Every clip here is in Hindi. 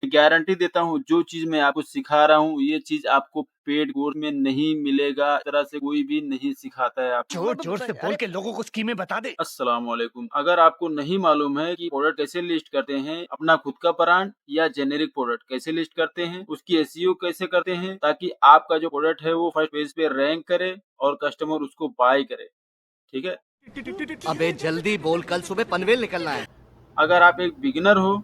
गारंटी देता हूँ, जो चीज़ मैं आपको सिखा रहा हूँ, ये चीज़ आपको पेड कोर्स में नहीं मिलेगा। इस तरह से कोई भी नहीं सिखाता है आपको। जोर-जोर से बोल के लोगों को स्कीमें बता दे। अस्सलाम वालेकुम। अगर आपको नहीं मालूम है कि प्रोडक्ट कैसे लिस्ट करते हैं, अपना खुद का ब्रांड या जेनेरिक प्रोडक्ट कैसे लिस्ट करते हैं, उसकी एसईओ कैसे करते हैं, ताकि आपका जो प्रोडक्ट है वो फर्स्ट पेज पे रैंक करे और कस्टमर उसको बाय करे। ठीक है? अबे जल्दी बोल, कल सुबह पनवेल निकलना है। अगर आप एक बिगिनर हो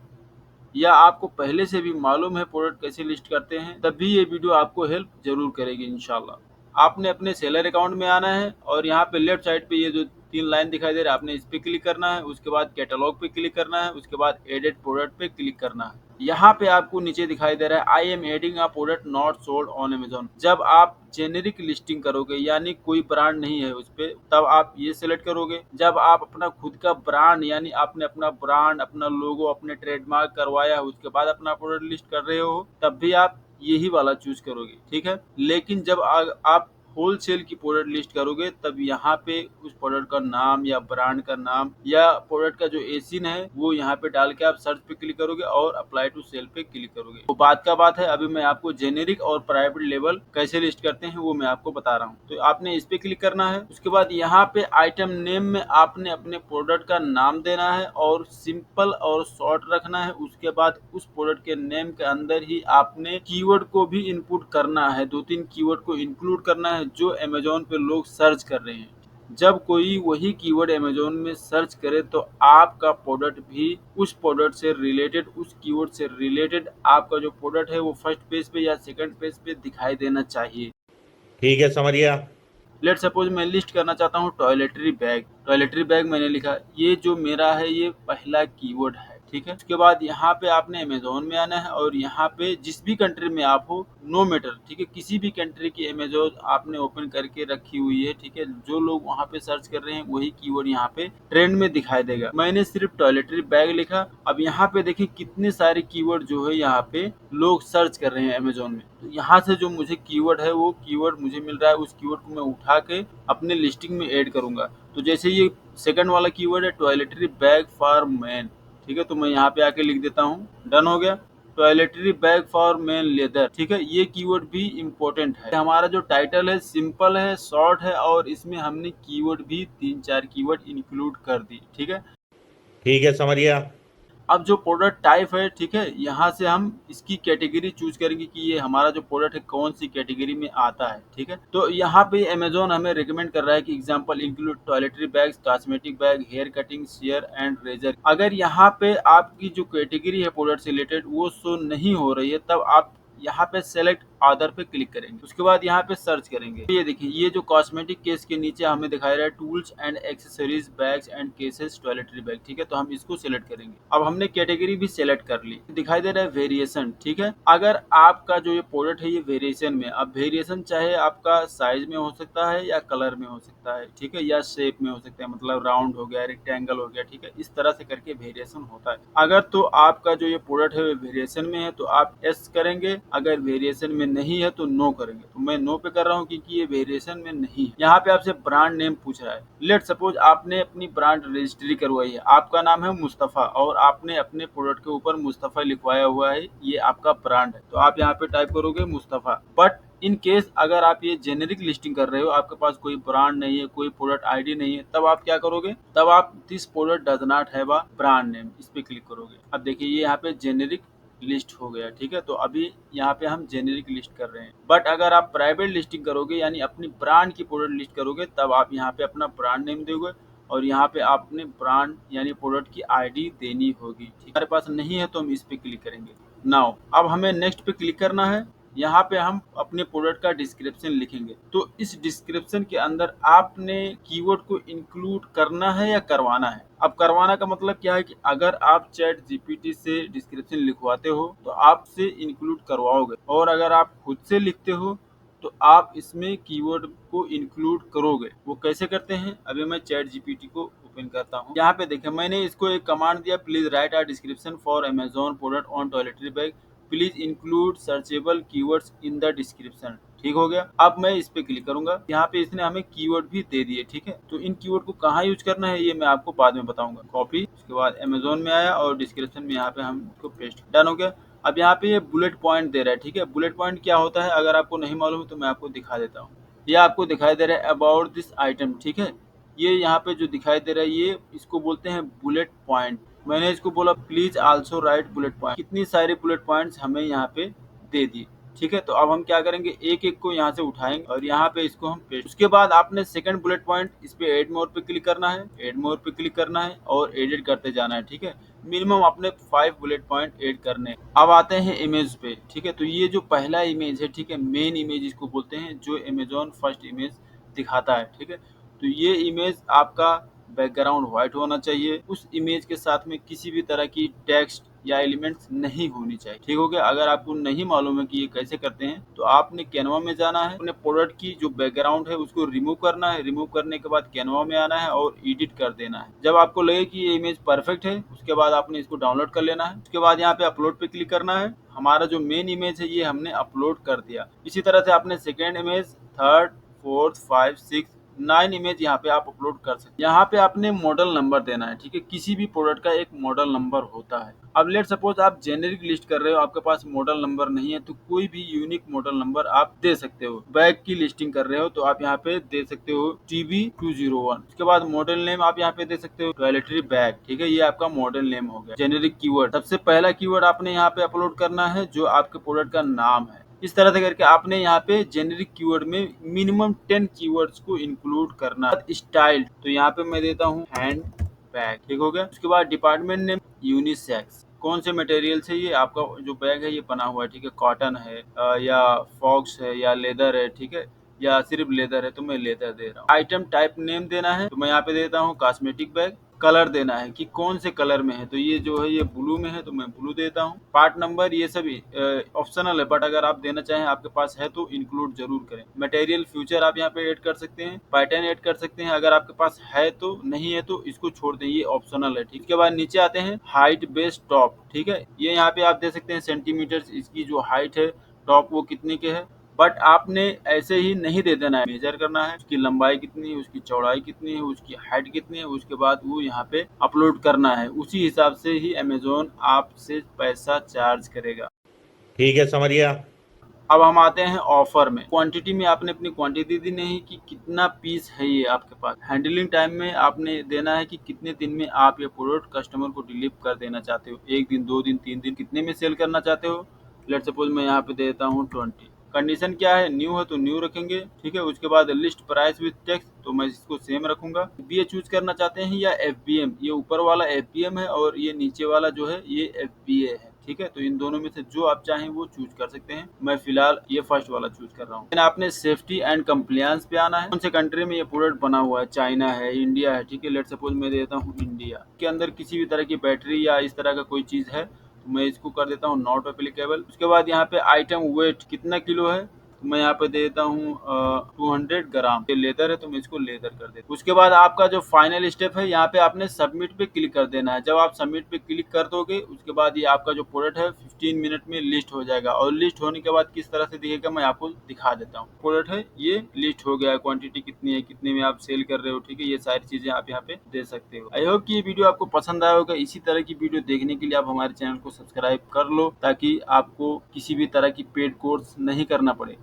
या आपको पहले से भी मालूम है प्रोडक्ट कैसे लिस्ट करते हैं, तब भी ये वीडियो आपको हेल्प जरूर करेगी इंशाल्लाह। आपने अपने सेलर अकाउंट में आना है और यहाँ पे लेफ्ट साइड पे ये जो 3 लाइन दिखाई दे रहा है, आपने इस पे क्लिक करना है। उसके बाद कैटलॉग पे क्लिक करना है। उसके बाद एडेड प्रोडक्ट पे क्लिक करना है। यहाँ पे आपको नीचे दिखाई दे रहा है I am adding a product not sold on Amazon. जब आप जेनेरिक लिस्टिंग करोगे यानी कोई ब्रांड नहीं है उस पे, तब आप ये सिलेक्ट करोगे। जब आप अपना खुद का ब्रांड यानी आपने अपना ब्रांड, अपना लोगो, अपने ट्रेडमार्क करवाया है, उसके बाद अपना प्रोडक्ट लिस्ट कर रहे हो, तब भी आप यही वाला चूज करोगे। ठीक है? लेकिन जब आप होलसेल की प्रोडक्ट लिस्ट करोगे, तब यहाँ पे उस प्रोडक्ट का नाम या ब्रांड का नाम या प्रोडक्ट का जो एसिन है वो यहाँ पे डाल के आप सर्च पे क्लिक करोगे और अप्लाई टू सेल पे क्लिक करोगे। तो बात का बात है, अभी मैं आपको जेनेरिक और प्राइवेट लेवल कैसे लिस्ट करते हैं वो मैं आपको बता रहा हूँ। तो आपने इस पे क्लिक करना है। उसके बाद यहाँ पे आइटम नेम में आपने अपने प्रोडक्ट का नाम देना है और सिंपल और शॉर्ट रखना है। उसके बाद उस प्रोडक्ट के नेम के अंदर ही आपने कीवर्ड को भी इनपुट करना है। 2-3 कीवर्ड को इंक्लूड करना है जो अमेजोन पे लोग सर्च कर रहे हैं। जब कोई वही कीवर्ड अमेजोन में सर्च करे, तो आपका प्रोडक्ट भी उस प्रोडक्ट से रिलेटेड, उस कीवर्ड से रिलेटेड आपका जो प्रोडक्ट है वो फर्स्ट पेज पे या सेकंड पेज पे दिखाई देना चाहिए। ठीक है, समझ गया। लेट सपोज मैं लिस्ट करना चाहता हूँ टॉयलेटरी बैग। टॉयलेटरी बैग मैंने लिखा, ये जो मेरा है ये पहला कीवर्ड है। ठीक है? उसके बाद यहाँ पे आपने अमेजोन में आना है और यहाँ पे जिस भी कंट्री में आप हो, नो मैटर। ठीक है? किसी भी कंट्री की अमेजोन आपने ओपन करके रखी हुई है। ठीक है? जो लोग वहाँ पे सर्च कर रहे हैं वही कीवर्ड यहाँ पे ट्रेंड में दिखाई देगा। मैंने सिर्फ टॉयलेटरी बैग लिखा। अब यहाँ पे देखिए कितने सारे कीवर्ड जो है यहाँ पे लोग सर्च कर रहे हैं अमेजोन में। तो यहाँ से जो मुझे कीवर्ड है वो कीवर्ड मुझे मिल रहा है, उस कीवर्ड को मैं उठा के अपने लिस्टिंग में ऐड करूंगा। तो जैसे ये सेकंड वाला कीवर्ड है टॉयलेटरी बैग फॉर मैन। ठीक है? तो मैं यहाँ पे आके लिख देता हूँ, डन हो गया। Toiletry bag for man leather. ठीक है? ये कीवर्ड भी इम्पोर्टेंट है। हमारा जो टाइटल है सिंपल है, शॉर्ट है और इसमें हमने कीवर्ड भी 3-4 कीवर्ड इंक्लूड कर दी। ठीक है? ठीक है, समझ गया। अब जो प्रोडक्ट टाइप है, ठीक है, यहाँ से हम इसकी कैटेगरी चूज करेंगे कि ये हमारा जो प्रोडक्ट है कौन सी कैटेगरी में आता है। ठीक है? तो यहाँ पे अमेजोन हमें रिकमेंड कर रहा है कि example include toiletry bags, cosmetic bag, hair cutting, shear and razor. अगर यहाँ पे आपकी जो कैटेगरी है प्रोडक्ट से रिलेटेड वो शो नहीं हो रही है, तब आप यहाँ पे सेलेक्ट अदर पे क्लिक करेंगे। उसके बाद यहाँ पे सर्च करेंगे। ये देखिए, ये जो कॉस्मेटिक केस के नीचे हमें दिखाई रहा है tools and accessories bags and cases toiletry bag. ठीक है? तो हम इसको सिलेक्ट करेंगे। अब हमने कैटेगरी भी सिलेक्ट कर ली। दिखाई दे रहा है वेरिएशन। ठीक है? अगर आपका जो ये प्रोडक्ट है ये वेरिएशन में, अब वेरिएशन चाहे आपका साइज में हो सकता है या कलर में हो सकता है। ठीक है? या शेप में हो सकता है, मतलब राउंड हो गया, रेक्टेंगल हो गया। ठीक है? इस तरह से करके वेरिएशन होता है। अगर तो आपका जो ये प्रोडक्ट है वेरिएशन में है तो आप यस करेंगे, अगर वेरिएशन में नहीं है तो नो करेंगे। तो मैं नो पे कर रहा हूँ क्योंकि ये वेरिएशन में नहीं है। यहाँ पे आपसे ब्रांड नेम पूछ रहा है। लेट सपोज आपने अपनी ब्रांड रजिस्ट्री करवाई है, आपका नाम है मुस्तफा और आपने अपने प्रोडक्ट के ऊपर मुस्तफा लिखवाया हुआ है, ये आपका ब्रांड है। तो आप यहाँ पे टाइप करोगे मुस्तफा। बट इन केस अगर आप ये जेनेरिक लिस्टिंग कर रहे हो, आपके पास कोई ब्रांड नहीं है, कोई प्रोडक्ट आईडी नहीं है, तब आप क्या करोगे? तब आप this product does not have a brand name, इस पे क्लिक करोगे। अब देखिए ये यहाँ पे जेनेरिक लिस्ट हो गया। ठीक है? तो अभी यहाँ पे हम जेनेरिक लिस्ट कर रहे हैं। बट अगर आप प्राइवेट लिस्टिंग करोगे यानी अपनी ब्रांड की प्रोडक्ट लिस्ट करोगे, तब आप यहाँ पे अपना ब्रांड नेम दोगे और यहाँ पे आपने ब्रांड यानी प्रोडक्ट की आईडी देनी होगी। ठीक है? हमारे पास नहीं है तो हम इस पे क्लिक करेंगे। नाउ अब हमें नेक्स्ट पे क्लिक करना है। यहाँ पे हम अपने प्रोडक्ट का डिस्क्रिप्शन लिखेंगे। तो इस डिस्क्रिप्शन के अंदर आपने कीवर्ड को इंक्लूड करना है या करवाना है। अब करवाना का मतलब क्या है कि अगर आप चैट जीपीटी से डिस्क्रिप्शन लिखवाते हो तो आपसे इंक्लूड करवाओगे, और अगर आप खुद से लिखते हो तो आप इसमें कीवर्ड को इंक्लूड करोगे। वो कैसे करते हैं, अभी मैं चैट जीपीटी को ओपन करता हूँ। यहाँ पे देखें, मैंने इसको एक कमांड दिया, please right a description for Amazon product on toiletry bag, please include searchable keywords in the description. ठीक हो गया? अब मैं इस पे क्लिक करूंगा। यहाँ पे इसने हमें कीवर्ड भी दे दिए। ठीक है? तो इन कीवर्ड को कहाँ यूज करना है ये मैं आपको बाद में बताऊंगा। कॉपी, उसके बाद अमेजोन में आया और डिस्क्रिप्शन में यहाँ पे हम इसको पेस्ट। डन हो गया। अब यहाँ पे ये बुलेट पॉइंट दे रहा है, ठीक है। बुलेट पॉइंट क्या होता है, अगर आपको नहीं मालूम है तो मैं आपको दिखा देता हूँ। ये आपको दिखाई दे रहा है अबाउट दिस आइटम, ठीक है। ये यहाँ पे जो दिखाई दे रहा है ये इसको बोलते हैं बुलेट पॉइंट। मैंने इसको बोला please also right bullet point. कितनी सारी बुलेट पॉइंट्स हमें यहाँ पे दे दी, ठीक है। तो अब हम क्या करेंगे, एक एक को यहाँ से उठाएंगे और यहाँ पे इसको हम पेस्ट। उसके बाद आपने सेकंड बुलेट पॉइंट इस पे ऐड मोर पे क्लिक करना है, ऐड मोर पे क्लिक करना है और एडिट करते जाना है, ठीक है। मिनिमम आपने 5 बुलेट पॉइंट ऐड करने हैं। अब आते हैं इमेज पे, ठीक है। तो ये जो पहला इमेज है, ठीक है, मेन इमेज इसको बोलते हैं, जो अमेजोन फर्स्ट इमेज दिखाता है, ठीक है। तो ये इमेज आपका बैकग्राउंड व्हाइट होना चाहिए। उस इमेज के साथ में किसी भी तरह की टेक्स्ट या एलिमेंट्स नहीं होनी चाहिए, ठीक हो गया। अगर आपको नहीं मालूम है कि ये कैसे करते हैं तो आपने कैनवा में जाना है, अपने प्रोडक्ट की जो बैकग्राउंड है उसको रिमूव करना है। रिमूव करने के बाद कैनवा में आना है और एडिट कर देना है। जब आपको लगे कि ये इमेज परफेक्ट है उसके बाद आपने इसको डाउनलोड कर लेना है। उसके बाद यहाँ पे अपलोड पे क्लिक करना है। हमारा जो मेन इमेज है ये हमने अपलोड कर दिया। इसी तरह से आपने second image, third, fourth, 5, 6, 9 image यहाँ पे आप अपलोड कर सकते हैं। यहाँ पे आपने मॉडल नंबर देना है, ठीक है। किसी भी प्रोडक्ट का एक मॉडल नंबर होता है। अब लेट सपोज आप जेनेरिक लिस्ट कर रहे हो, आपके पास मॉडल नंबर नहीं है, तो कोई भी यूनिक मॉडल नंबर आप दे सकते हो। बैग की लिस्टिंग कर रहे हो तो आप यहाँ पे दे सकते हो TB201। उसके बाद मॉडल नेम आप यहाँ पे दे सकते हो टॉयलेटरी बैग, ठीक है। ये आपका मॉडल नेम हो गया। जेनेरिक कीवर्ड, सबसे पहला कीवर्ड आपने यहाँ पे अपलोड करना है जो आपके प्रोडक्ट का नाम है। इस तरह से करके आपने यहाँ पे जेनेरिक कीवर्ड में मिनिमम 10 कीवर्ड्स को इंक्लूड करना। स्टाइल, तो यहाँ पे मैं देता हूँ हैंड बैग, ठीक हो गया। उसके बाद डिपार्टमेंट नेम यूनिसेक्स, कौन से मटेरियल से ये आपका जो बैग है ये बना हुआ है, ठीक है। कॉटन है या फॉक्स है या लेदर है, ठीक है, या सिर्फ लेदर है तो मैं लेदर दे रहा हूँ। आइटम टाइप नेम देना है तो मैं यहाँ पे देता हूँ कॉस्मेटिक बैग। कलर देना है कि कौन से कलर में है, तो ये जो है ये ब्लू में है तो मैं ब्लू देता हूँ। पार्ट नंबर ये सभी ऑप्शनल है, बट अगर आप देना चाहें आपके पास है तो इंक्लूड जरूर करें। मटेरियल फ्यूचर आप यहाँ पे ऐड कर सकते हैं, पैटर्न ऐड कर सकते हैं, अगर आपके पास है तो, नहीं है तो इसको छोड़ दें, ये ऑप्शनल है, ठीक। इसके बाद नीचे आते हैं हाइट बेस टॉप, ठीक है। ये यहाँ पे आप दे सकते हैं सेंटीमीटर, इसकी जो हाइट है टॉप वो कितने के है, बट आपने ऐसे ही नहीं दे देना है, मेजर करना है उसकी लंबाई कितनी है, उसकी चौड़ाई कितनी है, उसकी हाइट कितनी है। उसके बाद वो यहाँ पे अपलोड करना है। उसी हिसाब से ही अमेजोन आपसे पैसा चार्ज करेगा। ठीक है, समझ गया। अब हम आते हैं ऑफर में। क्वांटिटी में आपने अपनी क्वांटिटी दी नहीं कि कितना पीस है ये आपके पास। हैंडलिंग टाइम में आपने देना है कि कितने दिन में आप ये प्रोडक्ट कस्टमर को डिलीवर कर देना चाहते हो। 1 दिन, 2 दिन, 3 दिन, कितने में सेल करना चाहते हो। लेट सपोज मैं यहाँ पे देता हूँ 20। कंडीशन क्या है, न्यू है तो न्यू रखेंगे, ठीक है। उसके बाद लिस्ट प्राइस विद टेक्स्ट, तो मैं इसको सेम रखूंगा। FBA चूज करना चाहते हैं या FBM, ये ऊपर वाला FBM है और ये नीचे वाला जो है ये FBA है, ठीक है। तो इन दोनों में से जो आप चाहें वो चूज कर सकते हैं। मैं फिलहाल ये फर्स्ट वाला चूज कर रहा हूँ। आपने सेफ्टी एंड कंप्लायंस पे आना है। कौन से कंट्री में ये प्रोडक्ट बना हुआ है, चाइना है, इंडिया है, ठीक है। लेट सपोज मैं देता हूँ इंडिया के अंदर किसी भी तरह की बैटरी या इस तरह का कोई चीज है तो मैं इसको कर देता हूँ नॉट एप्लीकेबल। उसके बाद यहाँ पे आइटम वेट कितना किलो है तो मैं यहाँ पे दे देता हूँ 200 ग्राम। ये लेदर है तो मैं इसको लेदर कर देता हूँ। उसके बाद आपका जो फाइनल स्टेप है यहाँ पे आपने सबमिट पे क्लिक कर देना है। जब आप सबमिट पे क्लिक कर दोगे उसके बाद ये आपका जो प्रोडक्ट है 15 मिनट में लिस्ट हो जाएगा। और लिस्ट होने के बाद किस तरह से दिखेगा मैं आपको दिखा देता हूँ। प्रोडक्ट है ये लिस्ट हो गया है, क्वांटिटी कितनी है, कितने में आप सेल कर रहे हो, ठीक है। ये सारी चीजें आप यहाँ पे दे सकते हो। आई होप कि ये वीडियो आपको पसंद आया होगा। इसी तरह की वीडियो देखने के लिए आप हमारे चैनल को सब्सक्राइब कर लो ताकि आपको किसी भी तरह की पेड कोर्स नहीं करना पड़े।